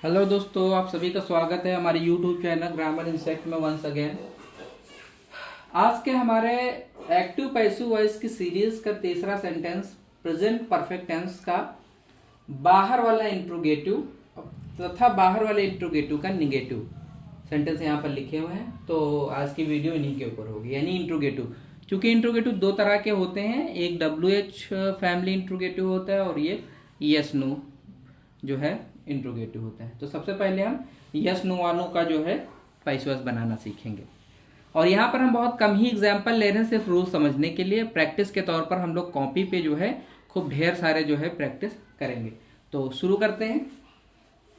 Hello दोस्तों, आप सभी का स्वागत है हमारे यूट्यूब चैनल ग्रामर इंसेक्ट में वंस अगेन। आज के हमारे एक्टिव पैसिव वॉइस की सीरीज का तीसरा सेंटेंस प्रेजेंट परफेक्ट टेंस का बाहर वाला इंट्रोगेटिव तथा बाहर वाले इंट्रोगेटिव का निगेटिव सेंटेंस यहाँ पर लिखे हुए हैं। तो आज की वीडियो इन्हीं के ऊपर होगी, यानी इंट्रोगेटिव। क्योंकि इंट्रोगेटिव दो तरह के होते हैं, एक WH फैमिली इंट्रोगेटिव होता है और ये यस नो जो है इंट्रोगेटिव होता है। तो सबसे पहले हम यस नो वालों का जो है पैसिव वॉइस बनाना सीखेंगे। और यहाँ पर हम बहुत कम ही एग्जाम्पल ले रहे हैं, सिर्फ रूल समझने के लिए। प्रैक्टिस के तौर पर हम लोग कॉपी पे जो है खूब ढेर सारे जो है प्रैक्टिस करेंगे। तो शुरू करते हैं।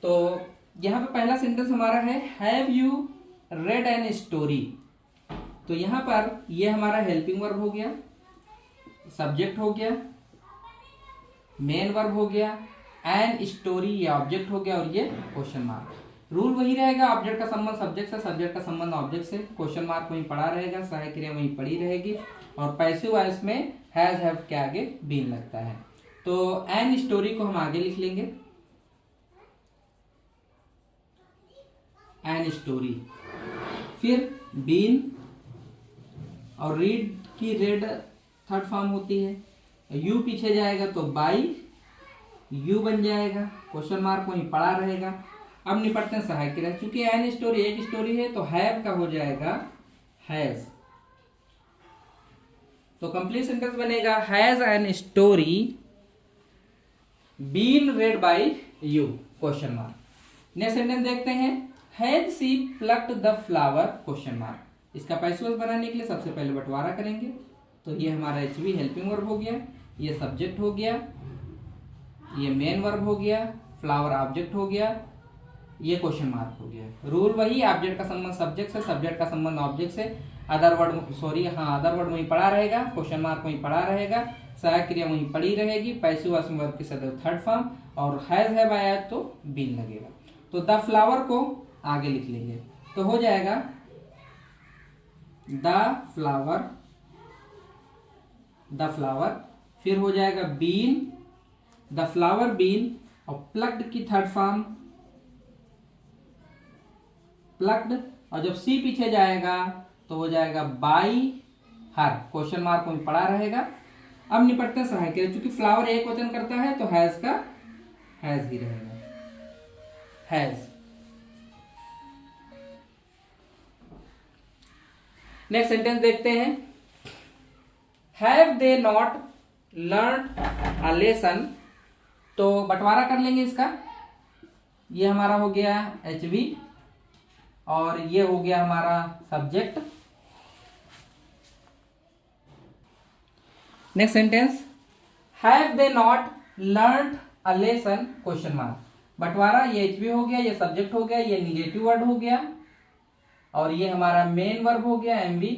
तो यहाँ पे पहला सेंटेंस हमारा है have you read N story. तो यहाँ पर ये हमारा हेल्पिंग वर्ब हो गया, सब्जेक्ट हो गया, मेन वर्ब हो गया, एन स्टोरी ये ऑब्जेक्ट हो गया और ये क्वेश्चन मार्क। रूल वही रहेगा, ऑब्जेक्ट का संबंध सब्जेक्ट से, सब्जेक्ट का संबंध ऑब्जेक्ट से, क्वेश्चन मार्क वहीं पड़ा रहेगा, सहायक क्रिया वहीं पड़ी रहेगी। और पैसिव वॉइस में हैज हैव के आगे बीन लगता है। तो एन स्टोरी को हम आगे लिख लेंगे, एन स्टोरी, फिर बीन और रीड की रेड थर्ड फॉर्म होती है, यू पीछे जाएगा तो बाई यू बन जाएगा, क्वेश्चन मार्क वहीं पड़ा रहेगा। अब निपटते हैं सहायक क्रिया। चूंकि एन स्टोरी एक स्टोरी है तो हैव का हो जाएगा हैज। तो कंप्लीट सेंटेंस बनेगा has an story been read by you, question mark. Next sentence देखते हैं, has she plucked the flower, question mark. इसका पैसिव वॉइस बनाने के लिए सबसे पहले बंटवारा करेंगे। तो ये हमारा HV हेल्पिंग वर्ब हो गया, ये सब्जेक्ट हो गया, ये मेन वर्ब हो गया, फ्लावर ऑब्जेक्ट हो गया, ये क्वेश्चन मार्क हो गया। रूल वही, ऑब्जेक्ट का संबंध सब्जेक्ट से, सब्जेक्ट का संबंध ऑब्जेक्ट से, अदर वर्ड अदर वर्ड वहीं पड़ा रहेगा, क्वेश्चन मार्क वहीं पड़ा रहेगा, सहायक क्रिया वहीं पड़ी रहेगी, पैसिव वॉइस वर्ब की सदैव थर्ड फॉर्म, और हैज हैव आया तो बीन लगेगा। तो द फ्लावर को आगे लिख लेंगे तो हो जाएगा द फ्लावर, फिर हो जाएगा बीन, द फ्लावर बीन, और प्लक्ड की थर्ड फॉर्म प्लक्ड, और जब सी पीछे जाएगा तो हो जाएगा बाई हर, क्वेश्चन मार्क में पड़ा रहेगा। अब निपटते हैं सहायक क्रिया। चूंकि फ्लावर एक वचन करता है तो हैज का हैज ही रहेगा, हैज। नेक्स्ट सेंटेंस देखते हैं, have they not learn a lesson. तो बंटवारा कर लेंगे इसका। ये हमारा हो गया HV और ये हो गया हमारा subject. Next sentence, have they not learn a lesson, question mark. बंटवारा, ये HV हो गया, ये सब्जेक्ट हो गया, ये निगेटिव वर्ड हो गया, और ये हमारा मेन वर्ब हो गया MV,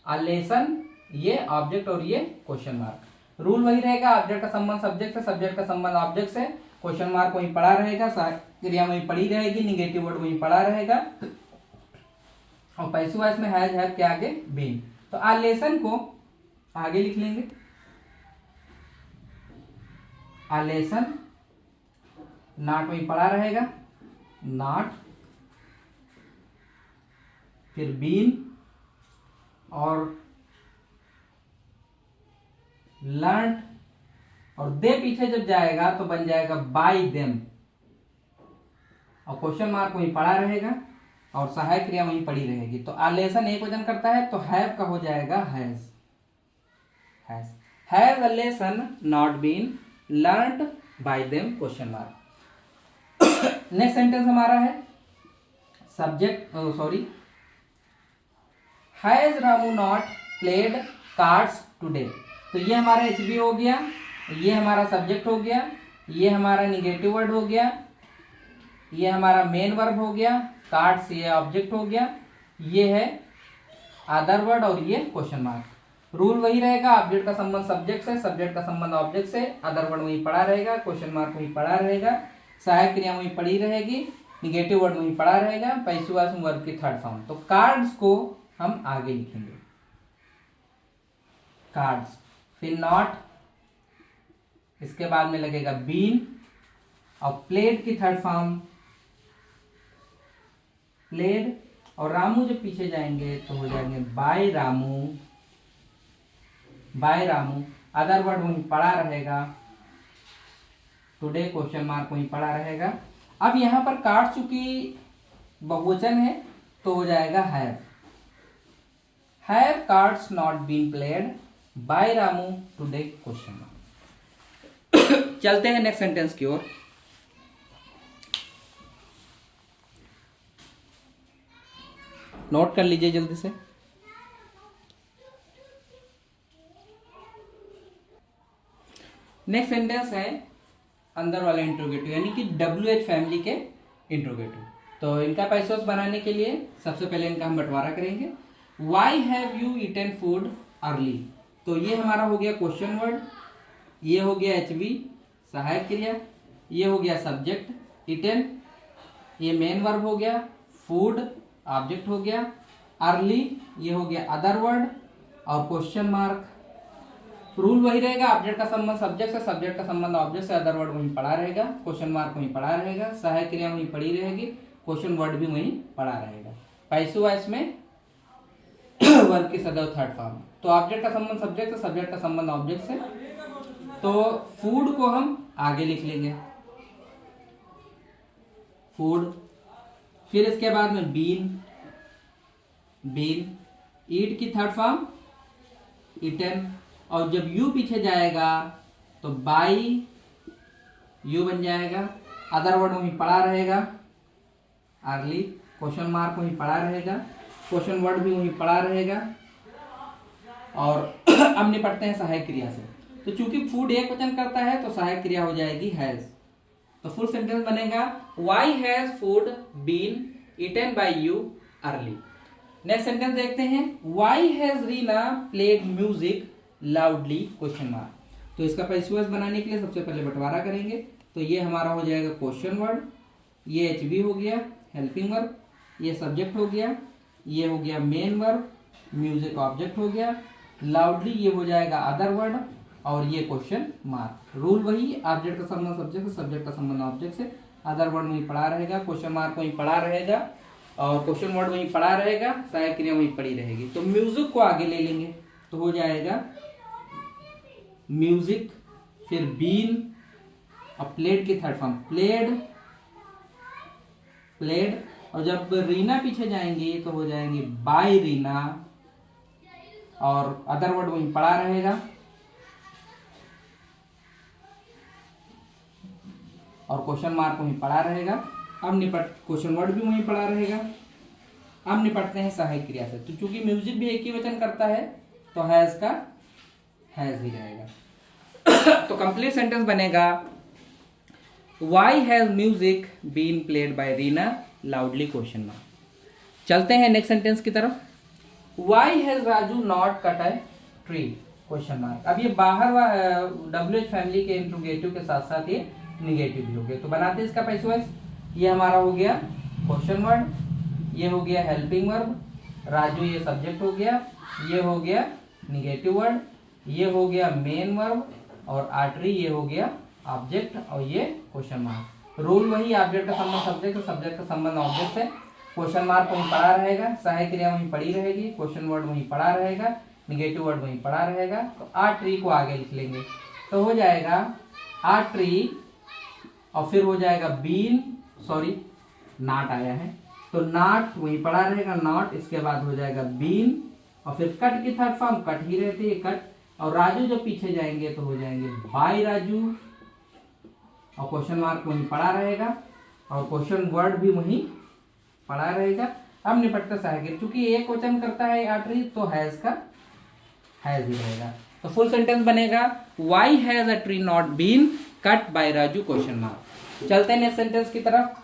अ लेसन ये ऑब्जेक्ट और ये क्वेश्चन मार्क। रूल वही रहेगा, ऑब्जेक्ट का संबंध सब्जेक्ट से, सब्जेक्ट का संबंध ऑब्जेक्ट से, क्वेश्चन मार्क वहीं पड़ा रहेगा, क्रिया वहीं पड़ी रहेगी, निगेटिव वर्ड वहीं पड़ा रहेगा, और पैसिव वॉइस में हैज हैव के आगे बीन। तो आ लेसन को आगे लिख लेंगे, आ लेसन, नॉट वहीं पड़ा रहेगा, नॉट, फिर बीन और लर्न, और दे पीछे जब जाएगा तो बन जाएगा बाय देम, और क्वेश्चन मार्क वहीं पड़ा रहेगा और सहायक क्रिया वहीं पड़ी रहेगी। तो आ लेसन एक वचन करता है तो हैव का हो जाएगा has, has a lesson not been learned by them, question mark. Next sentence हमारा है subject has Ramu not played cards today. तो ये हमारा HV हो गया, ये हमारा सब्जेक्ट हो गया, ये हमारा निगेटिव वर्ड हो गया, ये हमारा मेन वर्ब हो गया, कार्ड्स ये ऑब्जेक्ट हो गया, ये है अदर वर्ड और ये क्वेश्चन मार्क। रूल वही रहेगा, ऑब्जेक्ट का संबंध सब्जेक्ट से, सब्जेक्ट का संबंध ऑब्जेक्ट से, अदर वर्ड वहीं पड़ा रहेगा, क्वेश्चन मार्क वहीं पड़ा रहेगा, सहायक क्रिया वहीं पड़ी रहेगी, निगेटिव वर्ड वहीं पड़ा रहेगा, पैसिव वॉइस वर्ब की थर्ड फॉर्म। तो कार्ड्स को हम आगे लिखेंगे, कार्ड्स, फिर नॉट, इसके बाद में लगेगा बीन, और प्लेट की थर्ड फॉर्म प्लेड, और रामू जब पीछे जाएंगे तो हो जाएंगे by Ramu, by Ramu. Other word वहीं पड़ा रहेगा, टुडे क्वेश्चन मार्क वहीं पड़ा रहेगा। अब यहां पर काट चुकी बहुवचन है तो हो जाएगा have, have cards not been played by Ramu today question mark. चलते हैं नेक्स्ट सेंटेंस की ओर। नोट कर लीजिए जल्दी से। नेक्स्ट सेंटेंस है अंदर वाला इंट्रोगेटिव, यानी कि WH फैमिली के इंट्रोगेटिव। तो इनका पैसोस बनाने के लिए सबसे पहले इनका हम बंटवारा करेंगे। Why have you eaten food early, तो ये हमारा हो गया क्वेश्चन वर्ड, ये हो गया HV सहायक क्रिया, ये हो गया सब्जेक्ट ईटन, ये मेन वर्ब हो गया, फूड ऑब्जेक्ट हो गया, अर्ली ये हो गया अदर वर्ड, और क्वेश्चन मार्क। रूल वही रहेगा, ऑब्जेक्ट का संबंध सब्जेक्ट से, सब्जेक्ट का संबंध ऑब्जेक्ट से, अदर वर्ड वहीं पड़ा रहेगा, क्वेश्चन मार्क वहीं पड़ा रहेगा, सहायक क्रिया वहीं पड़ी रहेगी, क्वेश्चन वर्ड भी वहीं पड़ा रहेगा। पैसु वाइस में वर्ब की सदैव थर्ड फॉर्म। तो ऑब्जेक्ट का संबंध सब्जेक्ट से, सब्जेक्ट का संबंध ऑब्जेक्ट से, तो फूड को हम आगे लिख लेंगे, फूड। फिर इसके बाद में बीन, बीन, ईट की थर्ड फॉर्म ईटन, और जब यू पीछे जाएगा तो बाई यू बन जाएगा, अदर वर्ड वहीं पड़ा रहेगा अर्ली, क्वेश्चन मार्क वहीं पड़ा रहेगा, क्वेश्चन वर्ड भी वहीं पड़ा रहेगा। और अब निपटते हैं सहायक क्रिया से। तो चूंकि फूड एक वचन करता है तो सहायक क्रिया हो जाएगी हैज। तो फुल सेंटेंस बनेगा why has food been eaten by you early. Next sentence देखते हैं, why has Reena played music loudly question mark. तो इसका पैसिव बनाने के लिए सबसे पहले बंटवारा करेंगे। तो ये हमारा हो जाएगा क्वेश्चन वर्ड, ये HV हो गया हेल्पिंग वर्ब, ये सब्जेक्ट हो गया, ये हो गया मेन वर्ब, म्यूजिक ऑब्जेक्ट हो गया, लाउडली ये हो जाएगा अदर वर्ड, और ये क्वेश्चन मार्क। रूल वही, ऑब्जेक्ट का संबंध सब्जेक्ट से, सब्जेक्ट का संबंध ऑब्जेक्ट से, अदर वर्ड वहीं पड़ा रहेगा, क्वेश्चन मार्क वहीं पड़ा रहेगा, और क्वेश्चन वर्ड वहीं पड़ा रहेगा, सहायक क्रिया वहीं पड़ी रहेगी। तो म्यूजिक को आगे ले लेंगे तो हो जाएगा म्यूजिक, फिर बीन, और प्लेड की थर्ड फॉर्म प्लेड, प्लेड, और जब रीना पीछे जाएंगी तो हो जाएंगे बाय रीना, और अदर वर्ड वहीं पड़ा रहेगा, और क्वेश्चन मार्क वहीं पड़ा रहेगा। अब क्वेश्चन वर्ड भी वहीं पड़ा रहेगा। अब निपटते हैं सहायक क्रिया से। तो चूंकि म्यूजिक भी एक ही वचन करता है तो हैज का हैज ही रहेगा। तो कंप्लीट सेंटेंस बनेगा why has music been played by Reena loudly question mark. चलते हैं नेक्स्ट सेंटेंस की तरफ। Why has Raju not cut a tree question mark. अब ये बाहर WH फैमिली के इंट्रोगेटिव के साथ साथ ये निगेटिव भी हो गया। तो बनाते हैं इसका पैसिव वॉइस। ये हमारा हो गया क्वेश्चन वर्ड, ये हो गया हेल्पिंग वर्ब, राजू ये सब्जेक्ट हो गया, ये हो गया निगेटिव वर्ड, ये हो गया मेन वर्ब, और आर्टरी ये हो गया ऑब्जेक्ट, और ये क्वेश्चन मार्क। रूल वही, ऑब्जेक्ट का संबंध सब्जेक्ट से, सब्जेक्ट का संबंध ऑब्जेक्ट से, क्वेश्चन मार्क वहीं पड़ा रहेगा, सहायक क्रिया वहीं पड़ी रहेगी, क्वेश्चन वर्ड वहीं पड़ा रहेगा, निगेटिव वर्ड वहीं पड़ा रहेगा। तो आर्टरी को आगे लिख लेंगे तो हो जाएगा आर्टरी, और फिर हो जाएगा बीन, सॉरी नॉट आया है तो नॉट वहीं पड़ा रहेगा नॉट, इसके बाद हो जाएगा बीन, और फिर कट की थर्ड फॉर्म कट ही रहती है कट, और राजू जब पीछे जाएंगे तो हो जाएंगे बाय राजू, और क्वेश्चन मार्क वहीं पड़ा रहेगा, और क्वेश्चन वर्ड भी वहीं पड़ा रहेगा। अब निपटता सहायक, क्योंकि एक वचन करता है आर्टरी तो हैज का हैज ही रहेगा। तो फुल सेंटेंस बनेगा why has a tree not been cut by Raju question mark. चलते हैं नेक्स्ट सेंटेंस की तरफ।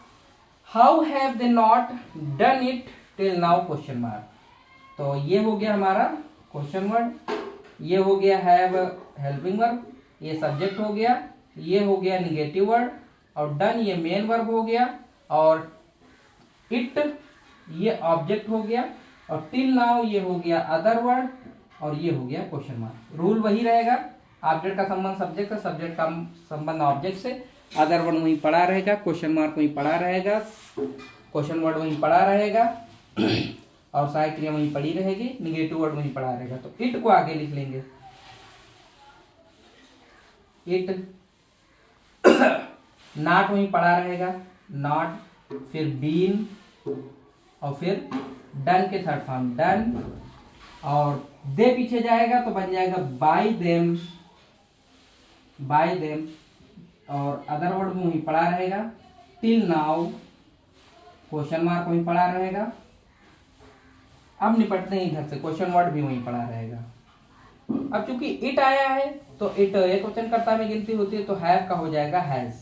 How have they not done it till now question mark. तो ये हो गया हमारा क्वेश्चन वर्ड, ये हो गया हैव हेल्पिंग वर्ब, ये सब्जेक्ट हो गया, ये हो गया निगेटिव वर्ड, और डन ये मेन वर्ब हो गया, और इट ये ऑब्जेक्ट हो गया, और टिल नाउ ये हो गया अदर वर्ड, और ये हो गया क्वेश्चन मार्क। रूल वही रहेगा, ऑब्जेक्ट का संबंध सब्जेक्ट से, सब्जेक्ट का संबंध ऑब्जेक्ट से, अदर वर्ड वहीं पड़ा रहेगा, क्वेश्चन मार्क वहीं पड़ा रहेगा, क्वेश्चन वर्ड वहीं पड़ा रहेगा और सहायक क्रिया वहीं पड़ी रहेगी, निगेटिव वर्ड वहीं पड़ा रहेगा। तो इट को आगे लिख लेंगे, इट। नॉट वहीं पड़ा रहेगा, नॉट, फिर बीन और फिर डन के थर्ड फॉर्म डन, और दे पीछे जाएगा तो बन जाएगा बाय देम, बाय देम, और अदर वर्ड में वहीं पड़ा रहेगा, टिल नाउ, क्वेश्चन मार्क वहीं पड़ा रहेगा। अब निपटते हैं इधर से, क्वेश्चन वर्ड भी वहीं पड़ा रहेगा। अब चूंकि इट आया है तो इट एक वचनकर्ता में गिनती होती है, तो हैव का हो जाएगा हैज।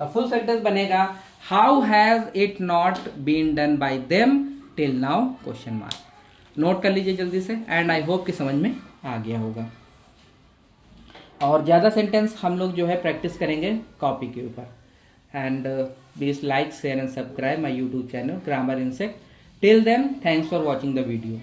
तो फुल सेंटेंस बनेगा how has it not been done by them till now, question mark. Note कर लीजिए जल्दी से, एंड आई होप कि समझ में आ गया होगा। और ज़्यादा सेंटेंस हम लोग जो है प्रैक्टिस करेंगे कॉपी के ऊपर। And please like, share and subscribe my YouTube channel grammar insect. Till then, thanks for watching the video.